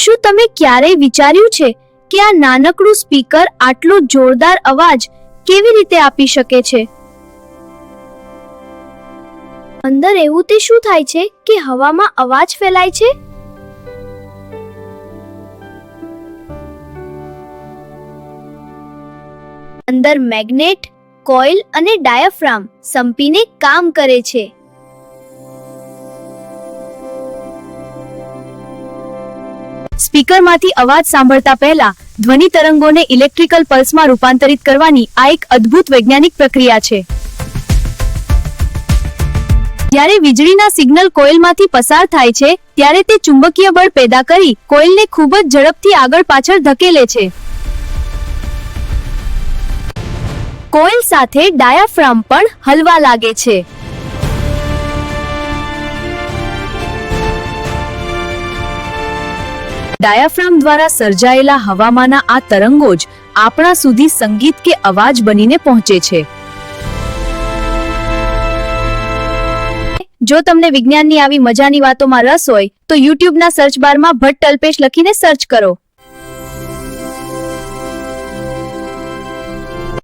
શું તમે ક્યારેય વિચાર્યું છે કે આ નાનકડું સ્પીકર આટલો જોરદાર અવાજ કેવી રીતે આપી શકે છે? અંદર એવું તે શું થાય છે કે હવામાં અવાજ ફેલાય છે? અંદર મેગ્નેટ, કોઇલ અને ડાયાફ્રામ સંપીને કામ કરે છે. સ્પીકરમાંથી અવાજ સાંભળતા પહેલા ધ્વનિ તરંગોને ઇલેક્ટ્રિકલ પલ્સમાં રૂપાંતરિત કરવાની આ એક અદ્ભુત વૈજ્ઞાનિક પ્રક્રિયા છે. જ્યારે વીજળીના સિગ્નલ કોઇલમાંથી પસાર થાય છે ત્યારે તે ચુંબકીય બળ પેદા કરી કોઇલને ખૂબ જ ઝડપથી આગળ પાછળ ધકેલે છે. કોઇલ સાથે ડાયાફ્રામ પણ હલવા લાગે છે. ડાયાફ્રામ દ્વારા સર્જાયેલા હવામાંના આ તરંગો જ આપણા સુધી સંગીત કે અવાજ બનીને પહોંચે છે. જો તમને વિજ્ઞાનની આવી મજાની વાતોમાં રસ હોય તો યુટ્યુબના સર્ચ બારમાં ભટ્ટ અલ્પેશ લખીને સર્ચ કરો.